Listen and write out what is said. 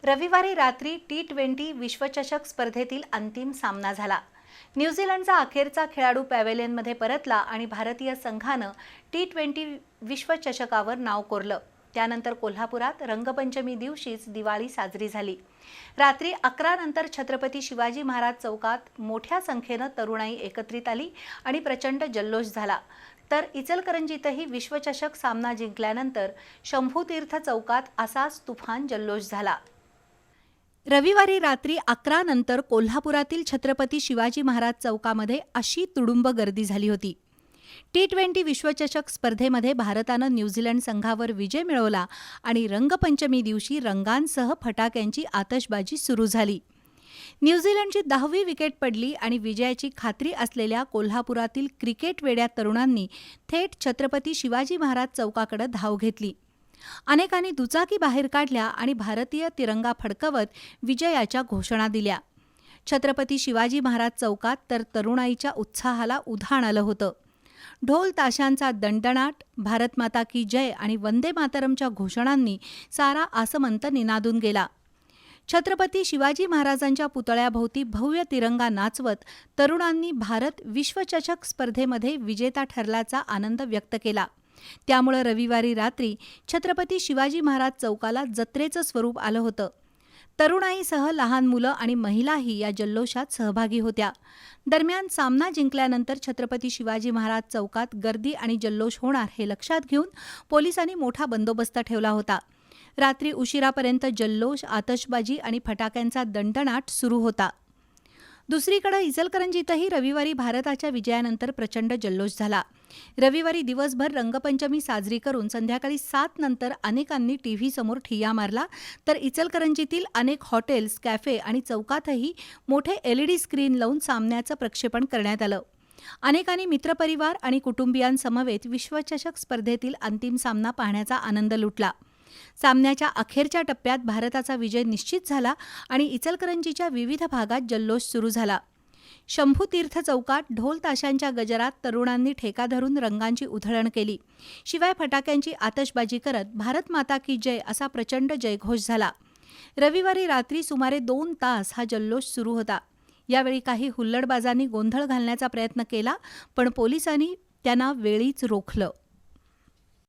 रविवारी रात्री टी20 विश्वचषक स्पर्धेतील अंतिम सामना झाला। न्यूझीलंडचा अखेरचा खेळाडू पॅव्हेलियनमध्ये परतला आणि भारतीय संघानं टी20 विश्वचषकावर नाव कोरलं। त्यानंतर कोल्हापुरात रंगपंचमी दिवशीच दिवाळी साजरी झाली। रात्री 11 नंतर छत्रपती शिवाजी महाराज चौकात मोठ्या संख्येनं तरुणाई एकत्रित आली आणि प्रचंड जल्लोष झाला। तर इचलकरंजीतही विश्वचषक सामना जिंकल्यानंतर शंभूतीर्थ चौकात असाच तुफान जल्लोष झाला। रविवारी रात्री 11 नंतर कोल्हापुरातील छत्रपती शिवाजी महाराज चौकामध्ये अशी तुडुंब गर्दी झाली होती। टी20 विश्वचषक स्पर्धेमध्ये भारतानं न्यूझीलंड संघावर विजय मिळवला आणि रंगपंचमी दिवशी रंगांसह फटाक्यांची आतषबाजी सुरू झाली। न्यूझीलंडची 10वी विकेट पडली आणि विजयाची खात्री असलेल्या कोल्हापुरातील क्रिकेट वेड्या तरुणांनी थेट छत्रपती शिवाजी महाराज चौकाकडे धाव घेतली। अनेकांनी दुचाकी बाहेर काढल्या आणि भारतीय तिरंगा फडकवत विजयाच्या घोषणा दिल्या। छत्रपती शिवाजी महाराज चौकात तर तरुणाईच्या उत्साहाला उधाण आलं होतं। ढोल ताशांचा दणदणाट, भारत माता की जय आणि वंदे मातरमच्या घोषणांनी सारा आसमंत निनादून गेला। छत्रपती शिवाजी महाराजांच्या पुतळ्याभोवती भव्य तिरंगा नाचवत तरुणांनी भारत विश्वचषक स्पर्धेमध्ये विजेता ठरल्याचा आनंद व्यक्त केला। त्यामुळे रविवारी रात्री छत्रपती शिवाजी महाराज चौकाला जत्रेचं स्वरूप आलं होतं। तरुणाईसह लहान मुलं आणि महिलाही या जल्लोषात सहभागी होत्या। दरम्यान सामना जिंकल्यानंतर छत्रपती शिवाजी महाराज चौकात गर्दी आणि जल्लोष होणार हे लक्षात घेऊन पोलिसांनी मोठा बंदोबस्त ठेवला होता। रात्री उशिरापर्यंत जल्लोष, आतषबाजी आणि फटाक्यांचा दणदणाट सुरू होता। दुसरीकडे इचलकरंजीतही रविवारी भारताच्या विजयानंतर प्रचंड जल्लोष झाला। रविवारी दिवसभर रंगपंचमी साजरी करून संध्याकाळी 7 नंतर अनेकांनी टीव्ही समोर ठिय्या मारला, तर इचलकरंजीतील अनेक हॉटेल्स, कॅफे आणि चौकातही मोठे LED स्क्रीन लावून सामन्याचं प्रक्षेपण करण्यात आलं। अनेकांनी मित्रपरिवार आणि कुटुंबियांसमवेत विश्वचषक स्पर्धेतील अंतिम सामना पाहण्याचा आनंद लुटला। सामन्याच्या अखेरच्या टप्प्यात भारताचा विजय निश्चित झाला आणि इचलकरंजीच्या विविध भागात जल्लोष सुरू झाला। शंभूतीर्थ चौकात ढोल ताशांच्या गजरात तरुणांनी ठेका धरून रंगांची उधळण केली। शिवाय फटाक्यांची आतषबाजी करत भारत माता की जय असा प्रचंड जयघोष झाला। रविवारी रात्री सुमारे 2 तास हा जल्लोष सुरू होता। यावेळी काही हुल्लडबाजांनी गोंधळ घालण्याचा प्रयत्न केला, पण पोलिसांनी त्यांना वेळीच रोखलं।